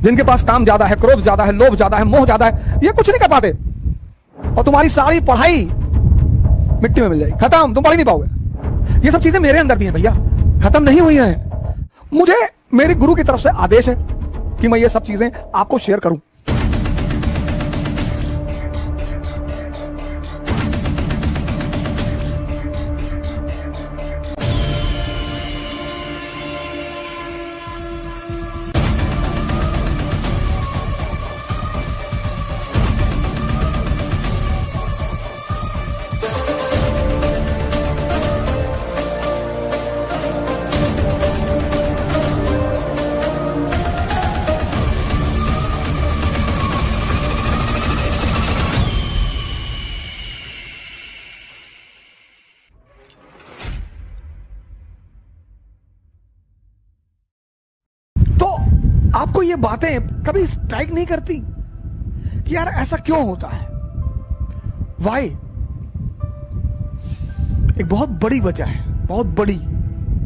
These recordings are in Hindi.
जिनके पास काम ज्यादा है, क्रोध ज्यादा है, लोभ ज्यादा है, मोह ज्यादा है, ये कुछ नहीं कर पाते और तुम्हारी सारी पढ़ाई मिट्टी में मिल जाएगी, खत्म, तुम पढ़ ही नहीं पाओगे। ये सब चीजें मेरे अंदर भी हैं भैया, खत्म नहीं हुई हैं। मुझे मेरे गुरु की तरफ से आदेश है कि मैं ये सब चीजें आपको शेयर करूं। आपको ये बातें कभी स्ट्राइक नहीं करती कि यार ऐसा क्यों होता है? वाई? एक बहुत बड़ी वजह है, बहुत बड़ी,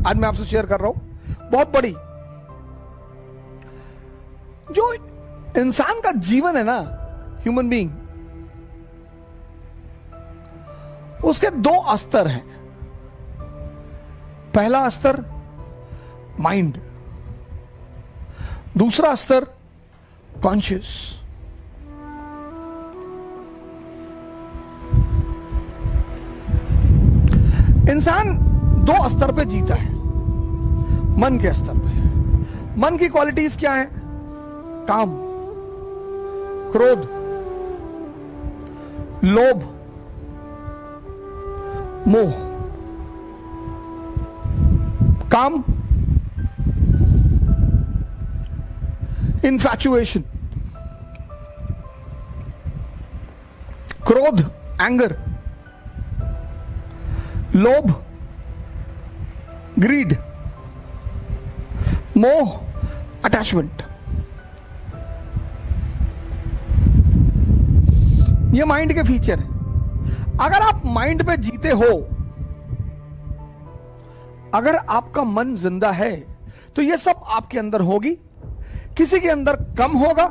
आज मैं आपसे शेयर कर रहा हूं, बहुत बड़ी। जो इंसान का जीवन है ना, ह्यूमन बीइंग, उसके दो स्तर हैं। पहला स्तर माइंड, दूसरा स्तर कॉन्शियस। इंसान दो स्तर पे जीता है, मन के स्तर पे। मन की क्वालिटीज क्या है? काम, क्रोध, लोभ, मोह। काम, इन्फैचुएशन, क्रोध, एंगर, लोभ, ग्रीड, मोह, अटैचमेंट। ये माइंड के फीचर हैं। अगर आप माइंड पे जीते हो, अगर आपका मन जिंदा है, तो ये सब आपके अंदर होगी। किसी के अंदर कम होगा,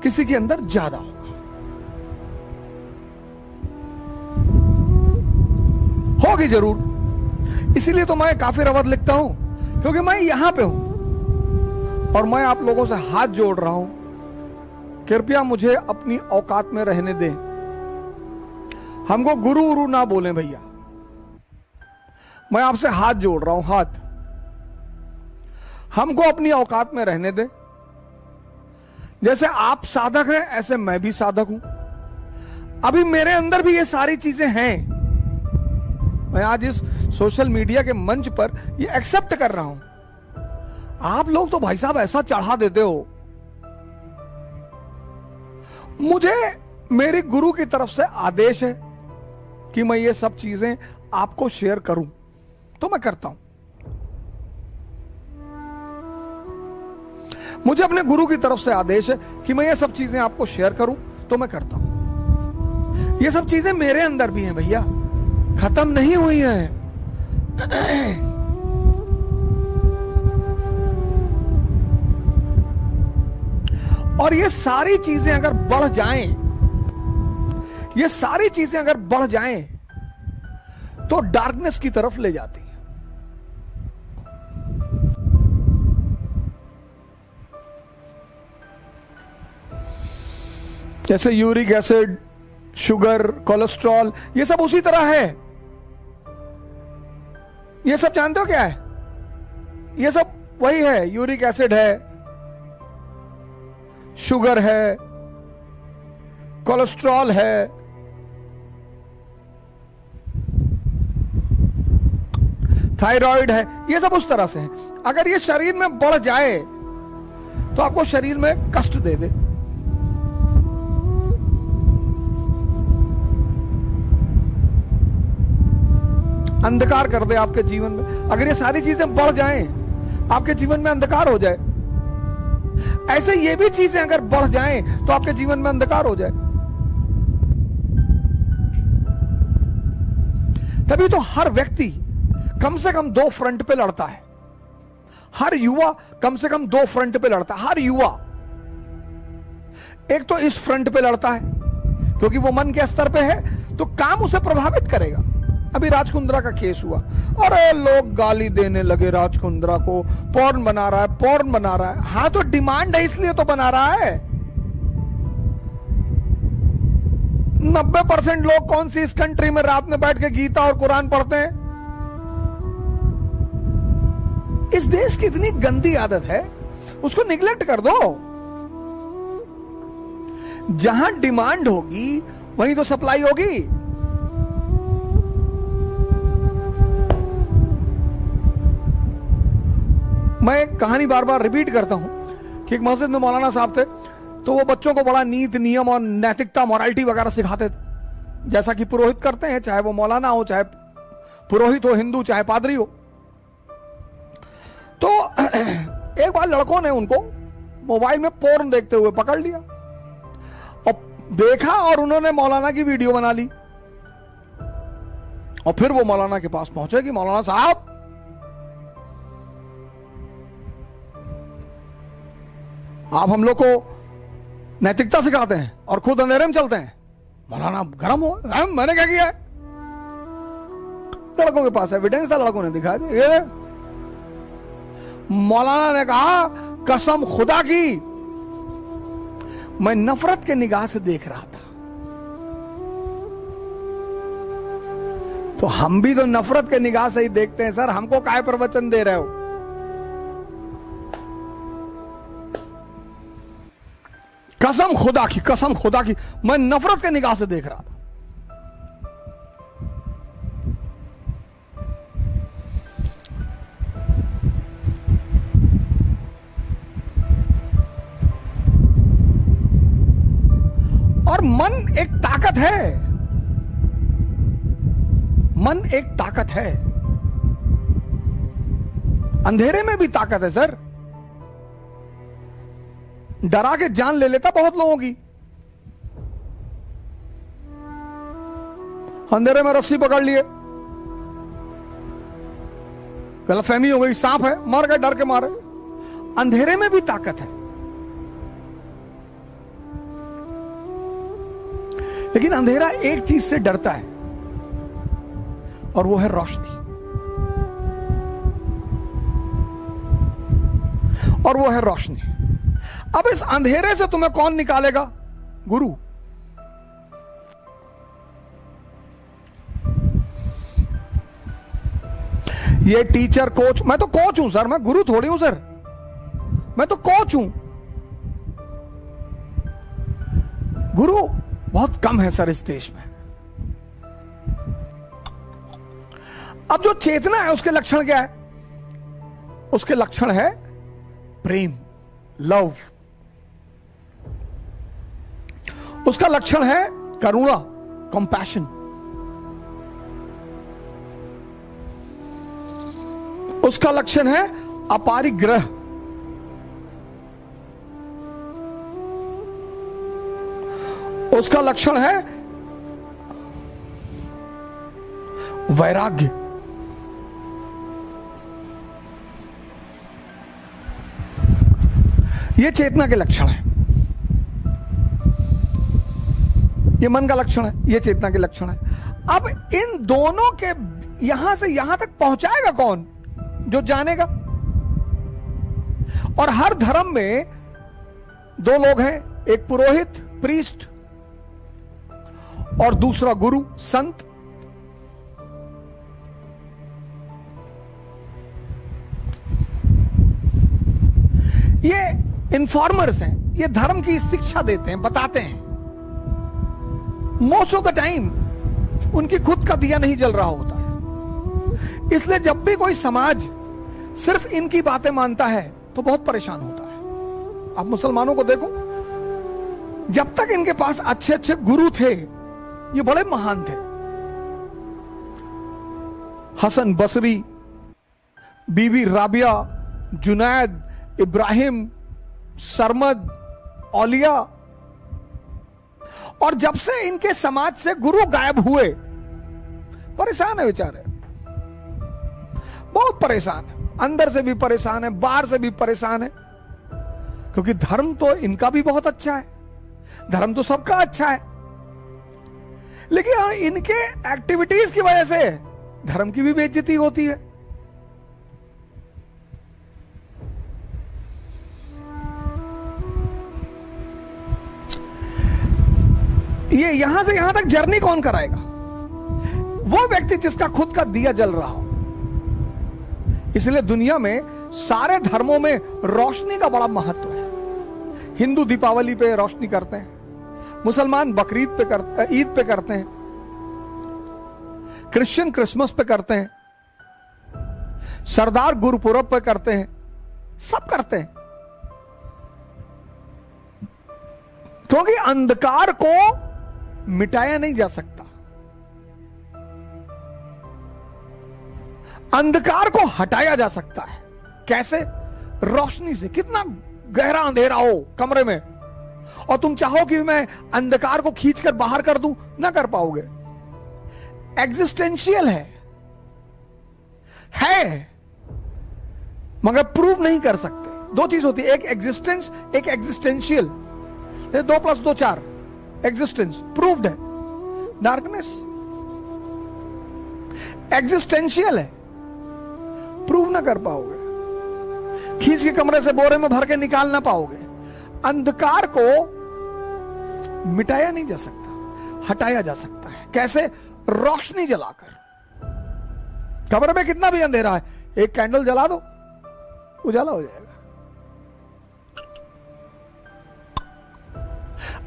किसी के अंदर ज्यादा होगा। होगी जरूर। इसीलिए तो मैं काफिर अवध लिखता हूं, क्योंकि मैं यहां पे हूं और मैं आप लोगों से हाथ जोड़ रहा हूं, कृपया मुझे अपनी औकात में रहने दें। हमको गुरु उरु ना बोलें भैया, मैं आपसे हाथ जोड़ रहा हूं, हाथ। हमको अपनी औकात में रहने दें। जैसे आप साधक हैं, ऐसे मैं भी साधक हूं। अभी मेरे अंदर भी ये सारी चीजें हैं। मैं आज इस सोशल मीडिया के मंच पर ये एक्सेप्ट कर रहा हूं। आप लोग तो भाई साहब ऐसा चढ़ा देते हो। मुझे मेरे गुरु की तरफ से आदेश है कि मैं ये सब चीजें आपको शेयर करूं, तो मैं करता हूं। मुझे अपने गुरु की तरफ से आदेश है कि मैं ये सब चीजें आपको शेयर करूं, तो मैं करता हूं। ये सब चीजें मेरे अंदर भी हैं भैया, खत्म नहीं हुई हैं। और ये सारी चीजें अगर बढ़ जाएं, ये सारी चीजें अगर बढ़ जाएं, तो डार्कनेस की तरफ ले जाती है। जैसे यूरिक एसिड, शुगर, कोलेस्ट्रॉल, ये सब उसी तरह है। ये सब जानते हो क्या है? ये सब वही है। यूरिक एसिड है, शुगर है, कोलेस्ट्रॉल है, थायराइड है, ये सब उस तरह से है। अगर ये शरीर में बढ़ जाए तो आपको शरीर में कष्ट दे दे। अंधकार कर दे आपके जीवन में। अगर ये सारी चीजें बढ़ जाएं, आपके जीवन में अंधकार हो जाए। ऐसे ये भी चीजें अगर बढ़ जाएं तो आपके जीवन में अंधकार हो जाए। तभी तो हर व्यक्ति कम से कम दो फ्रंट पे लड़ता है। हर युवा कम से कम 2 फ्रंट पे लड़ता है, हर युवा। एक तो इस फ्रंट पे लड़ता है क्योंकि वो मन के स्तर पे है, तो काम उसे प्रभावित करेगा। अभी राज कुंद्रा का केस हुआ, अरे लोग गाली देने लगे राज कुंद्रा को, पॉर्न बना रहा है, पॉर्न बना रहा है। हाँ तो डिमांड है इसलिए तो बना रहा है। 90% लोग कौन सी इस कंट्री में रात में बैठ के गीता और कुरान पढ़ते हैं? इस देश की इतनी गंदी आदत है, उसको निगलेक्ट कर दो। जहां डिमांड होगी वहीं तो सप्लाई होगी। मैं एक कहानी बार बार रिपीट करता हूं कि एक मस्जिद में मौलाना साहब थे, तो वो बच्चों को बड़ा नीति नियम और नैतिकता मॉरलिटी वगैरह सिखाते थे, जैसा कि पुरोहित करते हैं, चाहे वो मौलाना हो, चाहे पुरोहित हो, हिंदू चाहे पादरी हो। तो एक बार लड़कों ने उनको मोबाइल में पोर्न देखते हुए पकड़ लिया और देखा, और उन्होंने मौलाना की वीडियो बना ली। और फिर वो मौलाना के पास पहुंचे कि मौलाना साहब, आप हम लोग को नैतिकता सिखाते हैं और खुद अंधेरे में चलते हैं। मौलाना गरम हो, मैंने क्या किया है? लड़कों के पास एविडेंस था, लड़कों ने दिखा दिया। मौलाना ने कहा, कसम खुदा की मैं नफरत के निगाह से देख रहा था। तो हम भी तो नफरत के निगाह से ही देखते हैं सर, हमको काय प्रवचन दे रहे हो? कसम खुदा की मैं नफरत के निगाह से देख रहा था। और मन एक ताकत है, मन एक ताकत है, अंधेरे में भी ताकत है सर। डरा के जान ले लेता बहुत लोगों की। अंधेरे में रस्सी पकड़ लिए, गलतफहमी हो गई, सांप है, मर गए डर के मारे। अंधेरे में भी ताकत है, लेकिन अंधेरा एक चीज से डरता है और वो है रोशनी, और वो है रोशनी। अब इस अंधेरे से तुम्हें कौन निकालेगा? गुरु। ये टीचर कोच, मैं तो कोच हूं सर, मैं गुरु थोड़ी हूं सर, मैं तो कोच हूं। गुरु बहुत कम है सर इस देश में। अब जो चेतना है उसके लक्षण क्या है? उसके लक्षण है प्रेम, लव। उसका लक्षण है करुणा, कंपैशन। उसका लक्षण है अपारिग्रह। उसका लक्षण है वैराग्य। ये चेतना के लक्षण है, ये मन का लक्षण है, ये चेतना के लक्षण है। अब इन दोनों के यहां से यहां तक पहुंचाएगा कौन? जो जानेगा। और हर धर्म में 2 लोग हैं, एक पुरोहित प्रीस्ट और दूसरा गुरु संत। ये इन्फॉर्मर्स हैं, ये धर्म की शिक्षा देते हैं, बताते हैं। मोस्ट ऑफ द टाइम उनकी खुद का दिया नहीं जल रहा होता है। इसलिए जब भी कोई समाज सिर्फ इनकी बातें मानता है तो बहुत परेशान होता है। आप मुसलमानों को देखो, जब तक इनके पास अच्छे अच्छे गुरु थे, ये बड़े महान थे। हसन बसरी, बीबी राबिया, जुनैद, इब्राहिम, सरमद, औलिया। और जब से इनके समाज से गुरु गायब हुए, परेशान है बेचारे, बहुत परेशान है। अंदर से भी परेशान है, बाहर से भी परेशान है, क्योंकि धर्म तो इनका भी बहुत अच्छा है, धर्म तो सबका अच्छा है, लेकिन इनके एक्टिविटीज की वजह से धर्म की भी बेइज्जती होती है। ये यहां से यहां तक जर्नी कौन कराएगा? वो व्यक्ति जिसका खुद का दिया जल रहा हो। इसलिए दुनिया में सारे धर्मों में रोशनी का बड़ा महत्व है। हिंदू दीपावली पे रोशनी करते हैं, मुसलमान बकरीद पे करते हैं, ईद पे करते हैं, क्रिश्चियन क्रिसमस पे करते हैं, सरदार गुरुपुरब पे करते हैं, सब करते हैं, क्योंकि अंधकार को मिटाया नहीं जा सकता। अंधकार को हटाया जा सकता है। कैसे? रोशनी से। कितना गहरा अंधेरा हो कमरे में और तुम चाहो कि मैं अंधकार को खींचकर बाहर कर दूं, ना कर पाओगे। एग्जिस्टेंशियल है मगर प्रूव नहीं कर सकते। दो चीज होती है, एक एग्जिस्टेंस, एक एग्जिस्टेंशियल। 2 + 2 4। एग्जिस्टेंस प्रूव्ड है, डार्कनेस एग्जिस्टेंशियल है, प्रूव ना कर पाओगे, खींच के कमरे से बोरे में भर के निकाल ना पाओगे। अंधकार को मिटाया नहीं जा सकता, हटाया जा सकता है। कैसे? रोशनी जलाकर। कमरे में कितना भी अंधेरा है, एक कैंडल जला दो, उजाला हो जाएगा।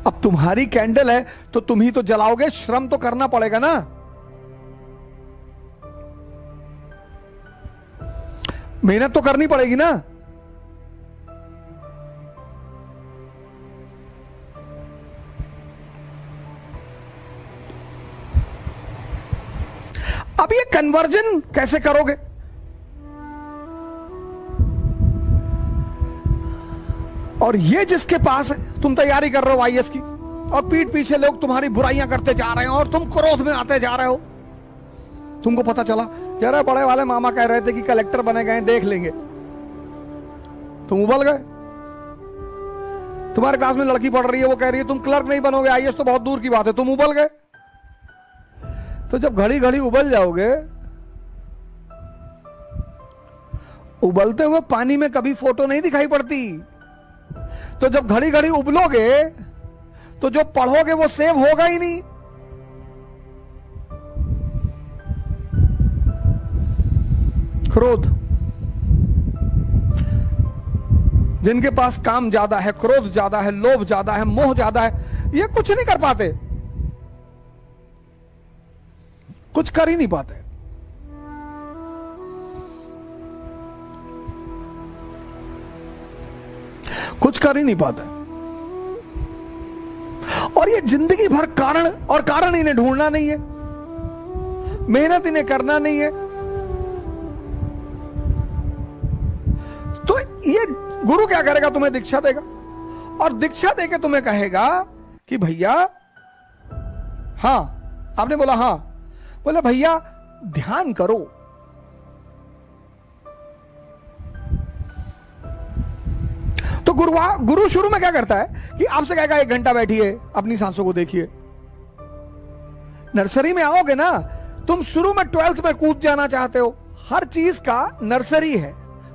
अब तुम्हारी कैंडल है तो तुम ही तो जलाओगे, श्रम तो करना पड़ेगा ना। मेहनत तो करनी पड़ेगी ना। अब ये कन्वर्जन कैसे करोगे? और ये जिसके पास है, तुम तैयारी कर रहे हो आईएएस की और पीठ पीछे लोग तुम्हारी बुराइयां करते जा रहे हो और तुम क्रोध में आते जा रहे हो। तुमको पता चला यार बड़े वाले मामा कह रहे थे कि कलेक्टर बने गए, देख लेंगे, तुम उबल गए। तुम्हारे क्लास में लड़की पढ़ रही है, वो कह रही है तुम क्लर्क नहीं बनोगे, आईएएस तो बहुत दूर की बात है, तुम उबल गए। तो जब घड़ी घड़ी उबल जाओगे, उबलते हुए पानी में कभी फोटो नहीं दिखाई पड़ती। तो जब घड़ी घड़ी उबलोगे तो जो पढ़ोगे वो सेव होगा ही नहीं। क्रोध, जिनके पास काम ज्यादा है, क्रोध ज्यादा है, लोभ ज्यादा है, मोह ज्यादा है, ये कुछ नहीं कर पाते, कुछ कर ही नहीं पाते। कुछ कर ही नहीं पाता। और ये जिंदगी भर कारण और कारण इन्हें ढूंढना नहीं है, मेहनत इन्हें करना नहीं है। तो ये गुरु क्या करेगा? तुम्हें दीक्षा देगा और दीक्षा देके तुम्हें कहेगा कि भैया, हां, आपने बोला हां, बोले भैया ध्यान करो। तो गुरु शुरू में क्या करता है कि आपसे कहेगा 1 घंटा बैठिए, अपनी सांसों को देखिए। नर्सरी में आओगे ना, तुम शुरू में 12th में कूद जाना चाहते हो। हर चीज का नर्सरी है,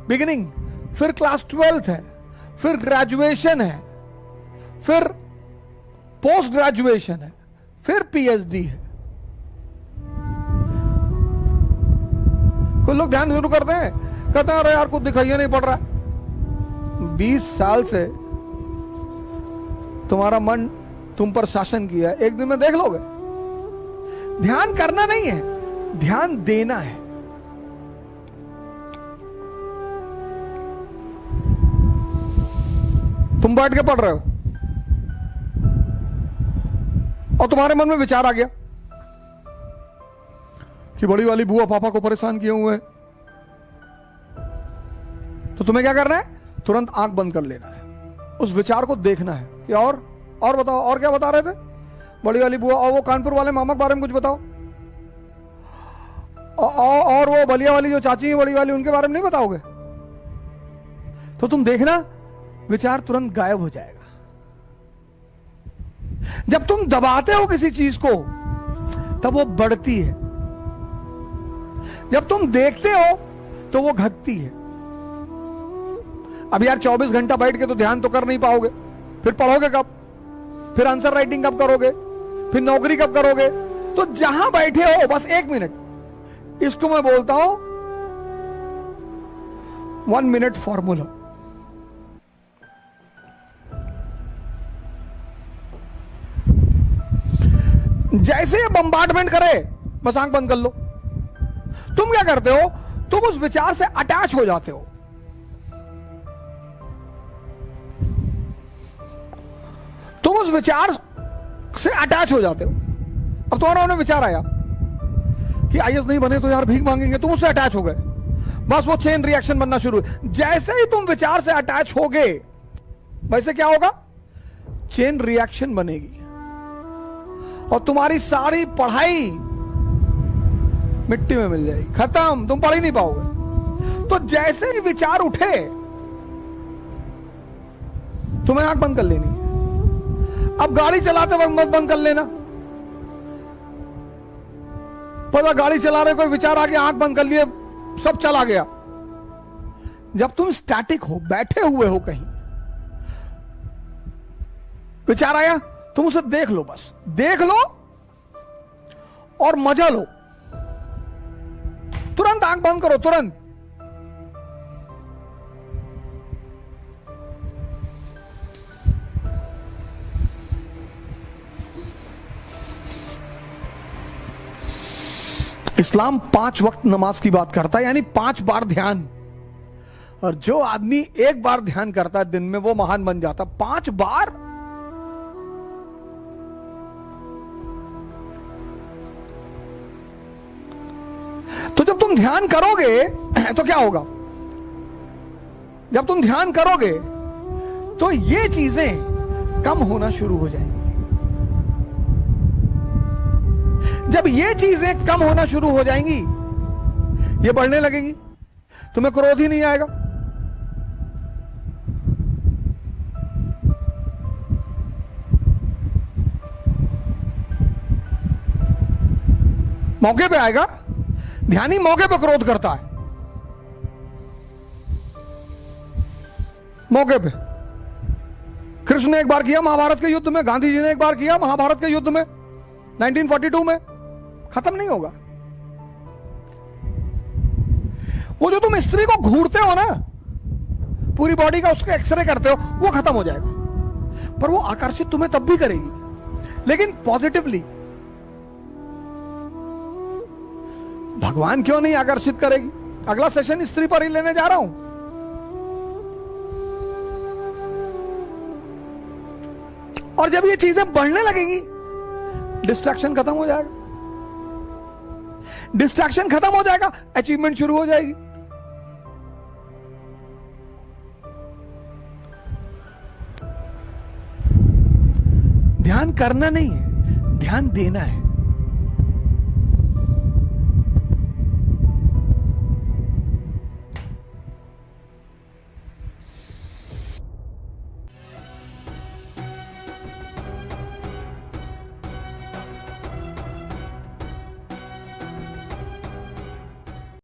बिगिनिंग, फिर क्लास 12th है, फिर ग्रेजुएशन है, फिर पोस्ट ग्रेजुएशन है, फिर पीएचडी है। कुछ लोग ध्यान शुरू करते हैं, कहते हैं अरे यार कुछ दिखाई नहीं पड़ रहा। 20 साल से तुम्हारा मन तुम पर शासन किया है, एक दिन में देख लोगे। ध्यान करना नहीं है, ध्यान देना है। तुम बैठ के पढ़ रहे हो और तुम्हारे मन में विचार आ गया कि बड़ी वाली बुआ पापा को परेशान किए हुए हैं, तो तुम्हें क्या करना है? तुरंत आंख बंद कर लेना है, उस विचार को देखना है कि और बताओ, और क्या बता रहे थे? बड़ी वाली बुआ और वो कानपुर वाले मामा के बारे में कुछ बताओ। और वो बलिया वाली जो चाची है बड़ी वाली, उनके बारे में नहीं बताओगे? तो तुम देखना विचार तुरंत गायब हो जाएगा। जब तुम दबाते हो किसी चीज को तब वो बढ़ती है, जब तुम देखते हो तो वो घटती है। अब यार 24 घंटा बैठ के तो ध्यान तो कर नहीं पाओगे, फिर पढ़ोगे कब? फिर आंसर राइटिंग कब करोगे? फिर नौकरी कब करोगे? तो जहां बैठे हो बस 1 मिनट, इसको मैं बोलता हूं 1 मिनट फॉर्मूला। जैसे ये बम्बार्डमेंट करे बस आंख बंद कर लो। तुम क्या करते हो? तुम उस विचार से अटैच हो जाते हो। तुम उस विचार से अटैच हो जाते हो। अब तुम्हारा उन्हें विचार आया कि आईएएस नहीं बने तो यार भीख मांगेंगे, तुम उससे अटैच हो गए, बस वो चेन रिएक्शन बनना शुरू। जैसे ही तुम विचार से अटैच होगे वैसे क्या होगा? चेन रिएक्शन बनेगी और तुम्हारी सारी पढ़ाई मिट्टी में मिल जाएगी, खत्म, तुम पढ़ ही नहीं पाओगे। तो जैसे ही विचार उठे तुम्हें आंख बंद कर लेनी है। अब गाड़ी चलाते वक्त मत बंद कर लेना। पता गाड़ी चला रहे कोई विचार आ गया, आंख बंद कर लिए, सब चला गया। जब तुम स्टैटिक हो, बैठे हुए हो कहीं, विचार आया, तुम उसे देख लो, बस देख लो और मजा लो। तुरंत आंख बंद करो, तुरंत। इस्लाम 5 वक्त नमाज की बात करता है, यानी 5 बार ध्यान। और जो आदमी 1 बार ध्यान करता है दिन में वो महान बन जाता। 5 बार। तो जब तुम ध्यान करोगे तो क्या होगा? जब तुम ध्यान करोगे तो ये चीजें कम होना शुरू हो जाएंगी। जब ये चीजें कम होना शुरू हो जाएंगी, ये बढ़ने लगेंगी, तुम्हें क्रोध ही नहीं आएगा। मौके पे आएगा। ध्यानी मौके पे क्रोध करता है, मौके पे। कृष्ण ने एक बार किया महाभारत के युद्ध में, गांधी जी ने एक बार किया महाभारत के युद्ध में 1942 में, खत्म नहीं होगा। वो जो तुम स्त्री को घूरते हो ना, पूरी बॉडी का उसका एक्सरे करते हो, वो खत्म हो जाएगा। पर वो आकर्षित तुम्हें तब भी करेगी, लेकिन पॉजिटिवली। भगवान क्यों नहीं आकर्षित करेगी? अगला सेशन स्त्री पर ही लेने जा रहा हूं। और जब ये चीजें बढ़ने लगेंगी, डिस्ट्रैक्शन खत्म हो जाएगा। डिस्ट्रैक्शन खत्म हो जाएगा, अचीवमेंट शुरू हो जाएगी। ध्यान करना नहीं है, ध्यान देना है।